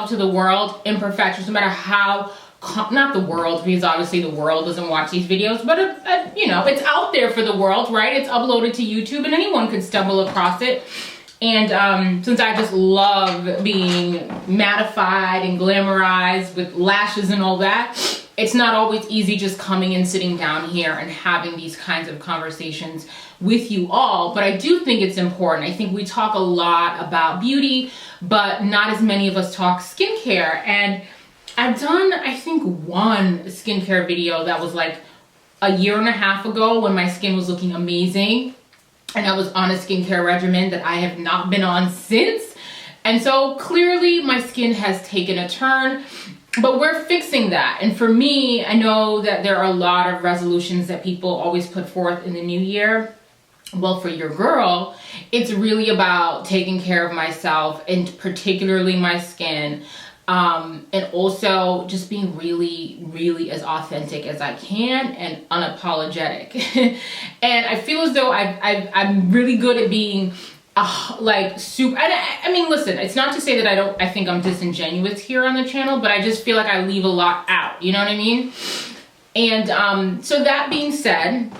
yourself to the world, imperfections, no matter how, not the world, because obviously the world doesn't watch these videos, but you know, it's out there for the world, right? It's uploaded to YouTube and anyone could stumble across it. And since I just love being mattified and glamorized with lashes and all that, it's not always easy just coming and sitting down here and having these kinds of conversations with you all. But I do think it's important. I think we talk a lot about beauty, but not as many of us talk skincare. And I've done, I think, one skincare video that was like a year and a half ago when my skin was looking amazing. And I was on a skincare regimen that I have not been on since. And so clearly my skin has taken a turn, but we're fixing that. And for me, I know that there are a lot of resolutions that people always put forth in the new year. Well, for your girl, it's really about taking care of myself and particularly my skin. And also just being really as authentic as I can and unapologetic. And I feel as though I'm really good at being like super, and I mean, listen, it's not to say that I think I'm disingenuous here on the channel, but I just feel like I leave a lot out, you know what I mean? And so that being said,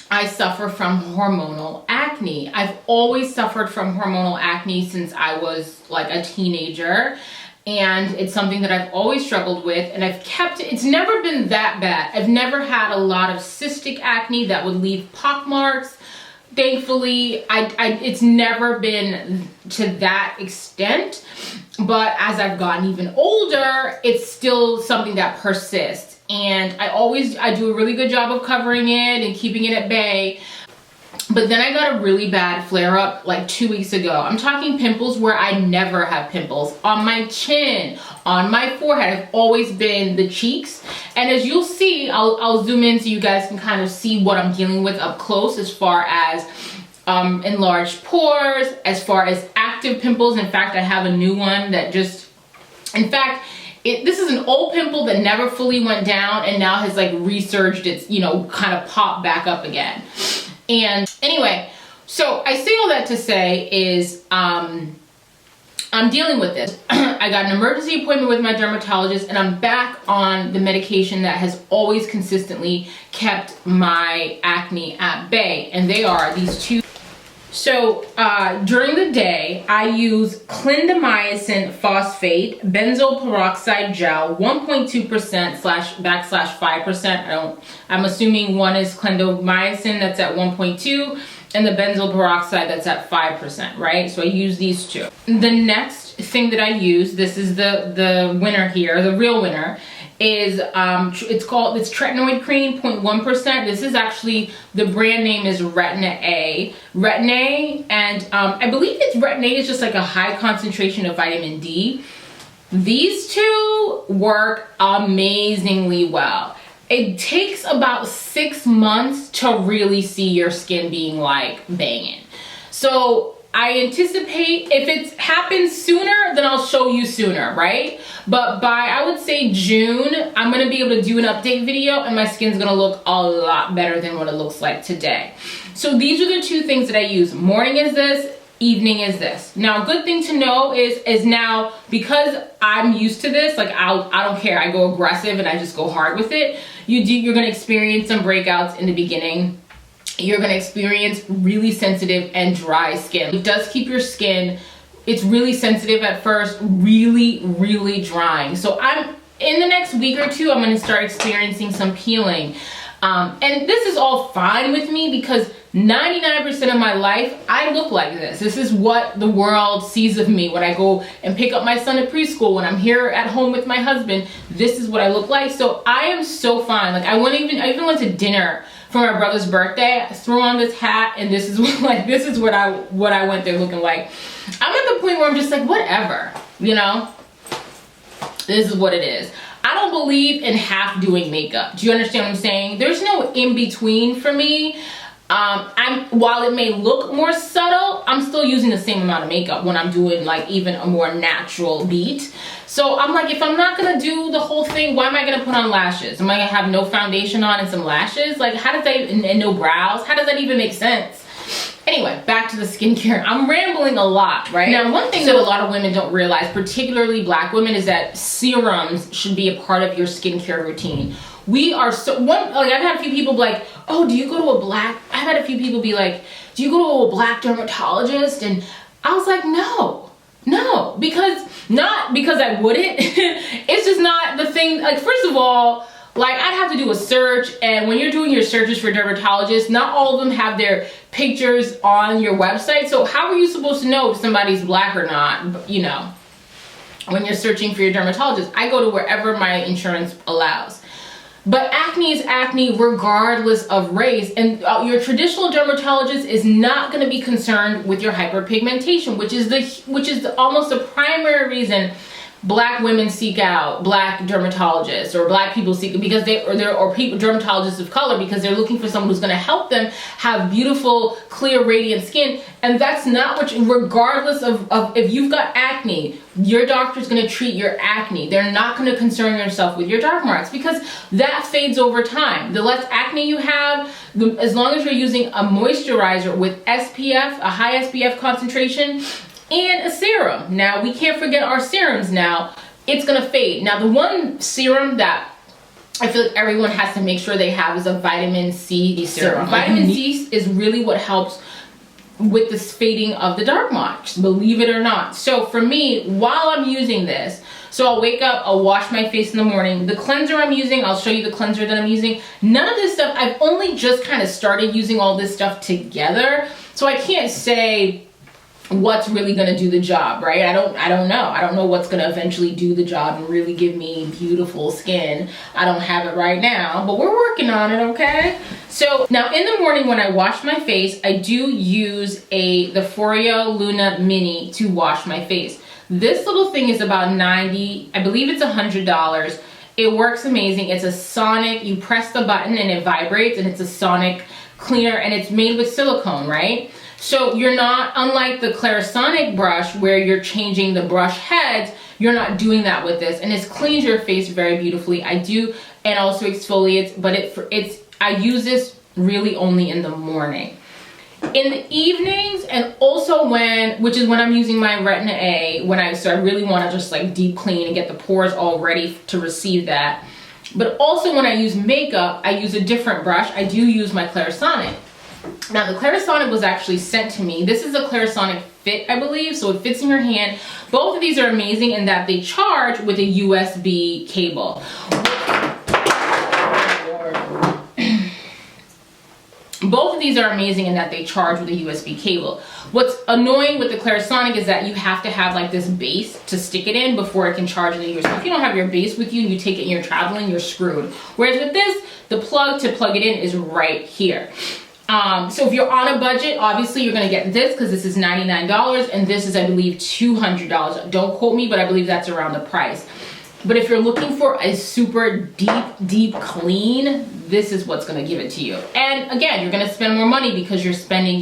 I suffer from hormonal acne. I've always suffered from hormonal acne since I was like a teenager. And it's something that I've always struggled with, and I've kept it. It's never been that bad. I've never had a lot of cystic acne that would leave pock marks. Thankfully, it's never been to that extent. But as I've gotten even older, it's still something that persists. And I do a really good job of covering it and keeping it at bay. But then I got a really bad flare up like 2 weeks ago. I'm talking pimples where I never have pimples. On my chin, on my forehead, have always been the cheeks. And as you'll see, I'll zoom in so you guys can kind of see what I'm dealing with up close as far as enlarged pores, as far as active pimples. In fact, I have a new one that just, in fact, this is an old pimple that never fully went down and now has like resurged. It's, you know, kind of popped back up again. And anyway, so I say all that to say is I'm dealing with this. I got an emergency appointment with my dermatologist and I'm back on the medication that has always consistently kept my acne at bay. And they are these two. So during the day, I use clindamycin phosphate, benzoyl peroxide gel, 1.2%/5%. I'm assuming one is clindamycin that's at 1.2 and the benzoyl peroxide that's at 5%, right? So I use these two. The next thing that I use, this is the winner here, the real winner, is it's tretinoid cream, 0.1%. This is actually, the brand name is Retin-A. Retin-A, and I believe Retin-A is just like a high concentration of vitamin D. These two work amazingly well. It takes about 6 months to really see your skin being like banging. So I anticipate if it happens sooner, then I'll show you sooner, right? But by, I would say June, I'm gonna be able to do an update video and my skin's gonna look a lot better than what it looks like today. So these are the two things that I use. Morning is this, evening is this. Now, a good thing to know is now, because I'm used to this, like I don't care, I go aggressive and I just go hard with it. You're gonna experience some breakouts in the beginning. You're gonna experience really sensitive and dry skin. It does keep your skin, it's really sensitive at first, really drying. So in the next week or two, I'm gonna start experiencing some peeling. And this is all fine with me because 99% of my life, I look like this. This is what the world sees of me when I go and pick up my son at preschool, when I'm here at home with my husband, this is what I look like. So I am so fine. Like I even went to dinner for my brother's birthday. I threw on this hat and this is what I went there looking like. I'm at the point where I'm just like, whatever, you know? This is what it is. I don't believe in half doing makeup. Do you understand what I'm saying? There's no in between for me. While it may look more subtle, I'm still using the same amount of makeup when I'm doing like even a more natural beat. So I'm like, if I'm not gonna do the whole thing, why am I gonna put on lashes? Am I gonna have no foundation on and some lashes? Like, how does that, and no brows? How does that even make sense? Anyway, back to the skincare. I'm rambling a lot, right? Now, one thing that a lot of women don't realize, particularly black women, is that serums should be a part of your skincare routine. We are like, I've had a few people be like, oh, do you go to a black, I've had a few people be like, do you go to a black dermatologist? And I was like, no, not because I wouldn't. It's just not the thing. Like, first of all, like, I'd have to do a search, and when you're doing your searches for dermatologists, not all of them have their pictures on your website. So how are you supposed to know if somebody's black or not, you know, when you're searching for your dermatologist? I go to wherever my insurance allows. But acne is acne regardless of race, and your traditional dermatologist is not going to be concerned with your hyperpigmentation, which is almost the primary reason black women seek out black dermatologists, or black people seek, because dermatologists of color, because they're looking for someone who's going to help them have beautiful, clear, radiant skin. And that's not what regardless of if you've got acne, your doctor's going to treat your acne. They're not going to concern yourself with your dark marks, because that fades over time. The less acne you have, as long as you're using a moisturizer with SPF, a high SPF concentration, and a serum. Now, we can't forget our serums now. It's gonna fade. Now, the one serum that I feel like everyone has to make sure they have is a vitamin C serum. Vitamin C is really what helps with this fading of the dark marks, believe it or not. So for me, while I'm using this, so I'll wake up, I'll wash my face in the morning. The cleanser I'm using, I'll show you the cleanser that I'm using. None of this stuff, I've only just kind of started using all this stuff together. So I can't say what's really going to do the job, right? I don't know what's going to eventually do the job and really give me beautiful skin. I don't have it right now, but we're working on it, okay? So now in the morning when I wash my face, I do use the Foreo Luna Mini to wash my face. This little thing is about $90, I believe it's $100. It works amazing. It's a sonic, you press the button and it vibrates, and it's a sonic cleaner, and it's made with silicone, right? So you're not, unlike the Clarisonic brush where you're changing the brush heads, you're not doing that with this, and it cleans your face very beautifully. I do, and also exfoliates, but I use this really only in the morning. In the evenings, and also which is when I'm using my Retin-A, so I really want to just like deep clean and get the pores all ready to receive that. But also when I use makeup, I use a different brush. I do use my Clarisonic. Now the Clarisonic was actually sent to me. This is a Clarisonic Fit, I believe, so it fits in your hand. Both of these are amazing in that they charge with a USB cable. Both of these are amazing in that they charge with a USB cable. What's annoying with the Clarisonic is that you have to have like this base to stick it in before it can charge in the USB. If you don't have your base with you and you take it and you're traveling, you're screwed. Whereas with this, the plug to plug it in is right here. So if you're on a budget, obviously you're gonna get this because this is $99 and this is, I believe, $200. Don't quote me, but I believe that's around the price. But if you're looking for a super deep clean, this is what's gonna give it to you. And again, you're gonna spend more money because you're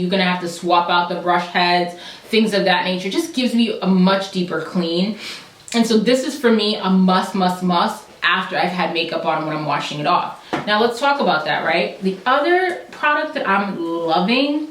gonna have to swap out the brush heads, things of that nature. It just gives me a much deeper clean. And so this is for me a must after I've had makeup on when I'm washing it off. Now let's talk about that, right? The other product that I'm loving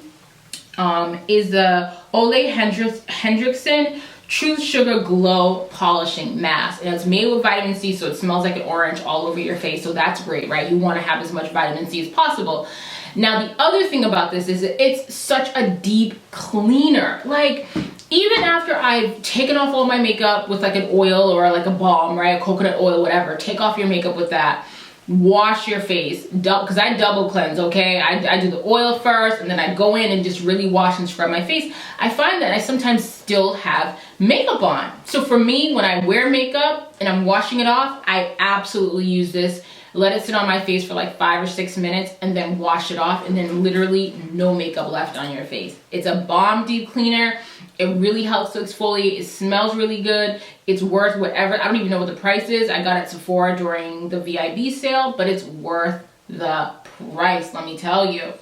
is the Ole Henriksen Truth Sugar Glow Polishing Mask. And it's made with vitamin C, so it smells like an orange all over your face. So that's great, right? You want to have as much vitamin C as possible. Now, the other thing about this is that it's such a deep cleaner. Like, even after I've taken off all my makeup with like an oil or like a balm, right? Coconut oil, whatever. Take off your makeup with that. Wash your face, because I double cleanse, okay? I do the oil first, and then I go in and just really wash and scrub my face. I find that I sometimes still have makeup on. So for me, when I wear makeup and I'm washing it off, I absolutely use this. Let it sit on my face for like 5 or 6 minutes and then wash it off, and then literally no makeup left on your face. It's a bomb deep cleaner. It really helps to exfoliate. It smells really good. It's worth whatever. I don't even know what the price is. I got it at Sephora during the VIB sale, but it's worth the price, let me tell you.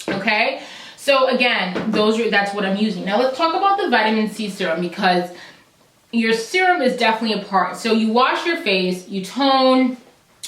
Okay? So again, that's what I'm using. Now let's talk about the vitamin C serum, because your serum is definitely a part. So you wash your face, you tone,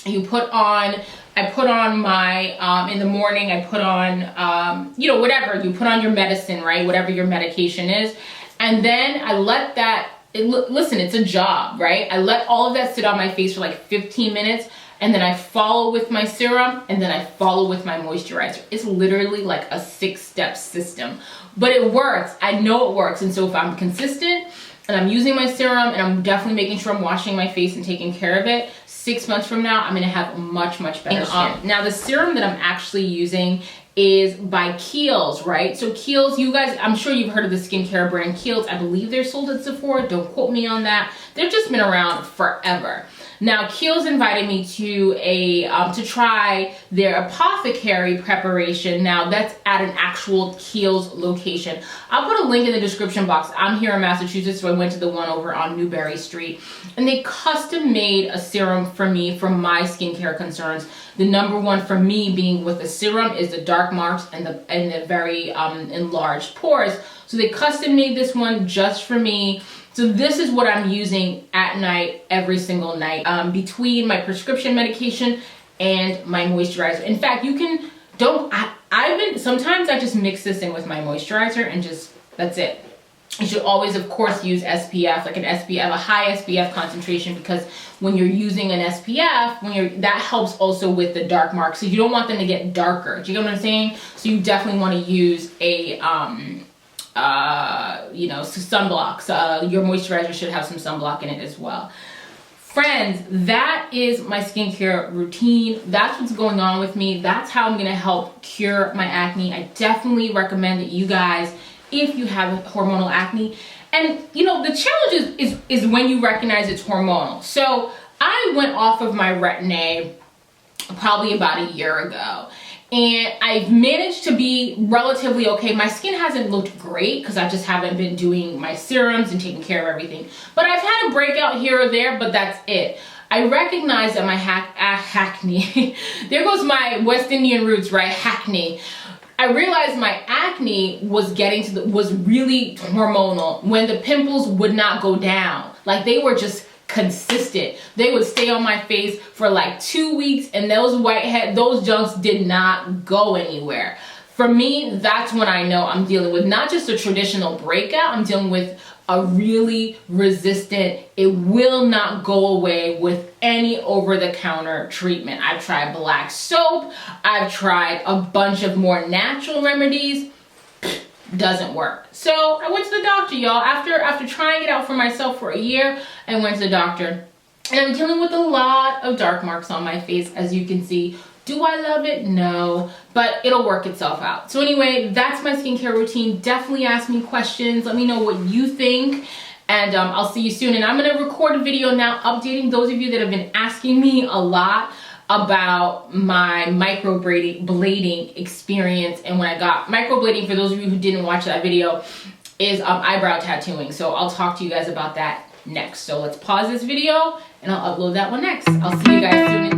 You put on, I put on my, in the morning, I put on, you know, whatever, you put on your medicine, right? Whatever your medication is. And then I let that, listen, it's a job, right? I let all of that sit on my face for like 15 minutes. And then I follow with my serum, and then I follow with my moisturizer. It's literally like a 6-step system, but it works. I know it works. And so if I'm consistent and I'm using my serum and I'm definitely making sure I'm washing my face and taking care of it, 6 months from now, I'm gonna have much, much better skin. Now the serum that I'm actually using is by Kiehl's, right? So Kiehl's, you guys, I'm sure you've heard of the skincare brand Kiehl's. I believe they're sold at Sephora. Don't quote me on that. They've just been around forever. Now, Kiehl's invited me to to try their apothecary preparation. Now, that's at an actual Kiehl's location. I'll put a link in the description box. I'm here in Massachusetts, so I went to the one over on Newbury Street. And they custom made a serum for me for my skincare concerns. The number one for me being with the serum is the dark marks and the very enlarged pores. So they custom made this one just for me. So this is what I'm using at night, every single night, between my prescription medication and my moisturizer. In fact, you can, sometimes I just mix this in with my moisturizer and just, that's it. You should always, of course, use SPF, like an SPF, a high SPF concentration, because when you're using an SPF, that helps also with the dark marks. So you don't want them to get darker. Do you get what I'm saying? So you definitely want to use a, you know, sunblocks. Your moisturizer should have some sunblock in it as well. Friends, that is my skincare routine. That's what's going on with me. That's how I'm going to help cure my acne. I definitely recommend that you guys, if you have hormonal acne, and you know, the challenge is when you recognize it's hormonal. So I went off of my Retin-A probably about a year ago. And I've managed to be relatively okay. My skin hasn't looked great because I just haven't been doing my serums and taking care of everything. But I've had a breakout here or there, but that's it. I recognize that my acne, there goes my West Indian roots, right? Acne. I realized my acne was was really hormonal when the pimples would not go down. Like they were just consistent. They would stay on my face for like 2 weeks, and those junks did not go anywhere. For me, that's when I know I'm dealing with not just a traditional breakout, I'm dealing with a really resistant, it will not go away with any over-the-counter treatment. I've tried black soap, I've tried a bunch of more natural remedies, doesn't work. So I went to the doctor, y'all. After trying it out for myself for a year, I went to the doctor. And I'm dealing with a lot of dark marks on my face, as you can see. Do I love it? No, but it'll work itself out. So anyway, that's my skincare routine. Definitely ask me questions. Let me know what you think. And I'll see you soon. And I'm going to record a video now updating those of you that have been asking me a lot about my microblading experience. And when I got microblading, for those of you who didn't watch that video, is eyebrow tattooing. So I'll talk to you guys about that next. So let's pause this video and I'll upload that one next. I'll see you guys soon.